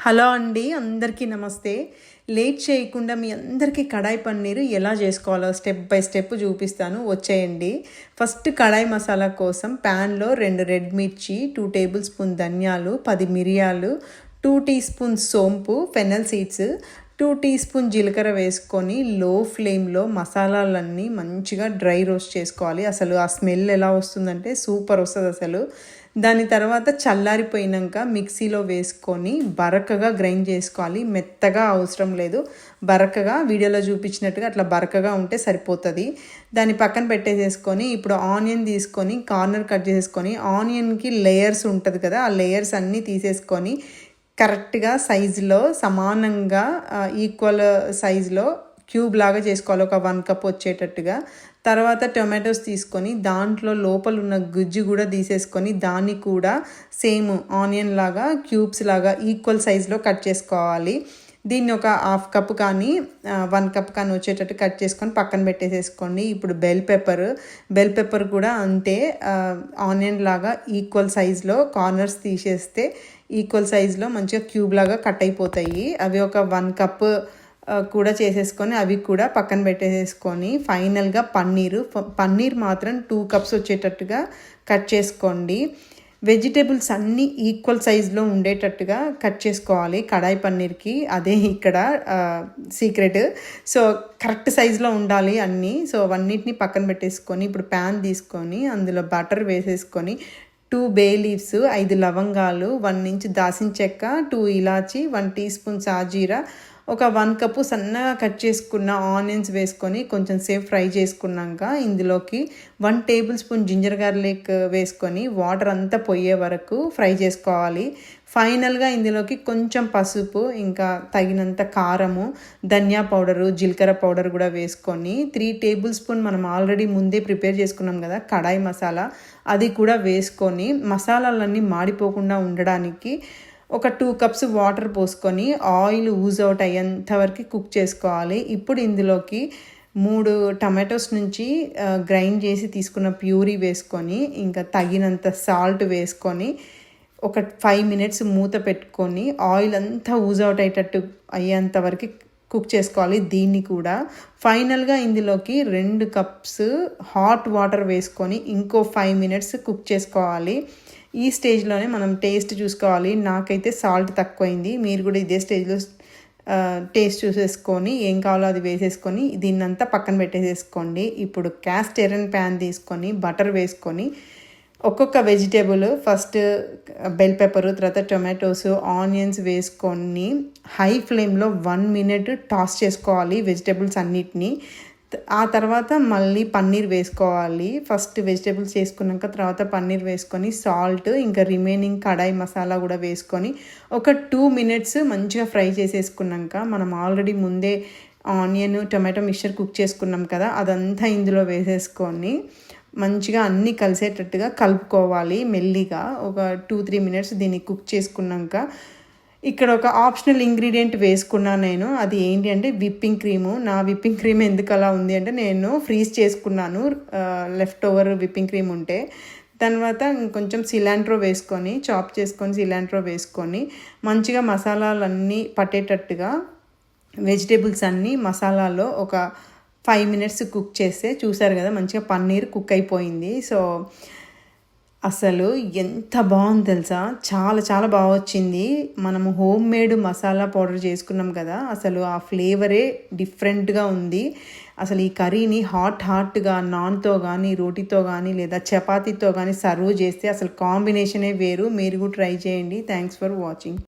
Hello అండి, అందరికీ నమస్తే. లేట్ చేయకుండా మీ అందరికీ కడాయి పన్నీరు ఎలా చేసుకోవాలో స్టెప్ బై స్టెప్ చూపిస్తాను, వచ్చేయండి. ఫస్ట్ కడాయి మసాలా కోసం ప్యాన్లో 2 రెడ్ మిర్చి, 2 టేబుల్ స్పూన్ ధనియాలు, 10 మిరియాలు, 2 టీ స్పూన్ సోంపు, ఫెనల్ సీడ్స్, 2 టీ స్పూన్ జీలకర్ర వేసుకొని లో ఫ్లేమ్లో మసాలాలన్నీ మంచిగా డ్రై రోస్ట్ చేసుకోవాలి. అసలు ఆ స్మెల్ ఎలా వస్తుందంటే సూపర్ వస్తుంది అసలు. దాని తర్వాత చల్లారిపోయినాక మిక్సీలో వేసుకొని బరకగా గ్రైండ్ చేసుకోవాలి. మెత్తగా అవసరం లేదు, బరకగా వీడియోలో చూపించినట్టుగా అట్లా బరకగా ఉంటే సరిపోతుంది. దాన్ని పక్కన పెట్టేసేసుకొని ఇప్పుడు ఆనియన్ తీసుకొని కార్నర్ కట్ చేసేసుకొని ఆనియన్కి లేయర్స్ ఉంటుంది కదా, ఆ లేయర్స్ అన్నీ తీసేసుకొని కరెక్ట్గా సైజులో సమానంగా ఈక్వల్ సైజులో క్యూబ్ లాగా చేసుకోవాలి, ఒక 1 కప్ వచ్చేటట్టుగా. తర్వాత టొమాటోస్ తీసుకొని దాంట్లో లోపల ఉన్న గుజ్జు కూడా తీసేసుకొని దాన్ని కూడా సేమ్ ఆనియన్ లాగా క్యూబ్స్ లాగా ఈక్వల్ సైజులో కట్ చేసుకోవాలి. దీన్ని ఒక 1/2 కప్ కానీ 1 కప్ కానీ వచ్చేటట్టు కట్ చేసుకొని పక్కన పెట్టేసేసుకోండి. ఇప్పుడు బెల్ పెప్పర్ కూడా అంతే, ఆనియన్ లాగా ఈక్వల్ సైజులో కార్నర్స్ తీసేస్తే ఈక్వల్ సైజులో మంచిగా క్యూబ్ లాగా కట్ అయిపోతాయి. అవి ఒక 1 కప్ కూడా చేసేసుకొని అవి కూడా పక్కన పెట్టేసేసుకొని ఫైనల్గా పన్నీర్ మాత్రం 2 కప్స్ వచ్చేటట్టుగా కట్ చేసుకోండి. వెజిటేబుల్స్ అన్నీ ఈక్వల్ సైజులో ఉండేటట్టుగా కట్ చేసుకోవాలి కడాయి పన్నీర్కి, అదే ఇక్కడ సీక్రెట్. సో కరెక్ట్ సైజులో ఉండాలి అన్నీ. సో అవన్నిటిని పక్కన పెట్టేసుకొని ఇప్పుడు ప్యాన్ తీసుకొని అందులో బటర్ వేసేసుకొని 2 బే లీవ్స్, 5 లవంగాలు, 1 ఇంచ్ దాల్చిన చెక్క, 2 ఇలాచి, 1 టీ స్పూన్ సాజీరా, ఒక 1 కప్పు సన్నగా కట్ చేసుకున్న ఆనియన్స్ వేసుకొని కొంచెం సేపు ఫ్రై చేసుకున్నాక ఇందులోకి 1 టేబుల్ స్పూన్ జింజర్ గార్లిక్ వేసుకొని వాటర్ అంతా పోయే వరకు ఫ్రై చేసుకోవాలి. ఫైనల్గా ఇందులోకి కొంచెం పసుపు, ఇంకా తగినంత కారము, ధనియా పౌడరు, జీలకర్ర పౌడర్ కూడా వేసుకొని 3 టేబుల్ స్పూన్ మనం ఆల్రెడీ ముందే ప్రిపేర్ చేసుకున్నాం కదా కడాయి మసాలా, అది కూడా వేసుకొని మసాలాలన్నీ మాడిపోకుండా ఉండడానికి ఒక 2 కప్స్ వాటర్ పోసుకొని ఆయిల్ ఊజ్ అవుట్ అయ్యేంత వరకు కుక్ చేసుకోవాలి. ఇప్పుడు ఇందులోకి 3 టమాటోస్ నుంచి గ్రైండ్ చేసి తీసుకున్న ప్యూరీ వేసుకొని ఇంకా తగినంత సాల్ట్ వేసుకొని ఒక 5 మినిట్స్ మూత పెట్టుకొని ఆయిల్ అంతా ఊజ్ అవుట్ అయ్యేంత వరకు కుక్ చేసుకోవాలి. దీన్ని కూడా ఫైనల్గా ఇందులోకి 2 కప్స్ హాట్ వాటర్ వేసుకొని ఇంకో 5 మినిట్స్ కుక్ చేసుకోవాలి. ఈ స్టేజ్లోనే మనం టేస్ట్ చూసుకోవాలి. నాకైతే సాల్ట్ తక్కువైంది, మీరు కూడా ఇదే స్టేజ్లో టేస్ట్ చూసేసుకొని ఏం కావాలో అది వేసేసుకొని దీన్నంతా పక్కన పెట్టేసేసుకోండి. ఇప్పుడు క్యాస్ట్ ఐరన్ ప్యాన్ తీసుకొని బటర్ వేసుకొని ఒక్కొక్క వెజిటేబుల్, ఫస్ట్ బెల్ పెప్పర్, తర్వాత టొమాటోస్, ఆనియన్స్ వేసుకొని హై ఫ్లేమ్లో 1 మినిట్ టాస్ చేసుకోవాలి వెజిటేబుల్స్ అన్నిటినీ. ఆ తర్వాత మళ్ళీ పన్నీర్ వేసుకోవాలి. ఫస్ట్ వెజిటేబుల్స్ వేసుకున్నాక తర్వాత పన్నీర్ వేసుకొని సాల్ట్, ఇంకా రిమైనింగ్ కడాయి మసాలా కూడా వేసుకొని ఒక 2 మినిట్స్ మంచిగా ఫ్రై చేసేసుకున్నాక మనం ఆల్రెడీ ముందే ఆనియన్ టొమాటో మిక్చర్ కుక్ చేసుకున్నాం కదా, అదంతా ఇందులో వేసేసుకొని మంచిగా అన్నీ కలిసేటట్టుగా కలుపుకోవాలి. మెల్లిగా ఒక 2-3 మినిట్స్ దీన్ని కుక్ చేసుకున్నాక ఇక్కడ ఒక ఆప్షనల్ ఇంగ్రీడియంట్ వేసుకున్నాను నేను, అది ఏంటి అంటే విప్పింగ్ క్రీము. నా విప్పింగ్ క్రీమ్ ఎందుకు అలా ఉంది అంటే నేను ఫ్రీజ్ చేసుకున్నాను లెఫ్ట్ ఓవర్ విప్పింగ్ క్రీమ్ ఉంటే. తర్వాత కొంచెం సిలాంట్రో వేసుకొని చాప్ చేసుకొని సిలాంట్రో వేసుకొని మంచిగా మసాలాలన్నీ పట్టేటట్టుగా వెజిటేబుల్స్ అన్నీ మసాలాలో ఒక 5 మినిట్స్ కుక్ చేస్తే చూసారు కదా మంచిగా పన్నీర్ కుక్ అయిపోయింది. సో అసలు ఎంత బాగుంది తెలుసా, చాలా చాలా బాగా వచ్చింది. మనము హోమ్ మేడ్ మసాలా పౌడర్ చేసుకున్నాం కదా, అసలు ఆ ఫ్లేవరే డిఫరెంట్గా ఉంది. అసలు ఈ కర్రీని హాట్గా నాన్తో కానీ, రోటీతో కానీ, లేదా చపాతీతో కానీ సర్వ్ చేస్తే అసలు కాంబినేషనే వేరు. మీరు కూడా ట్రై చేయండి. Thanks for watching.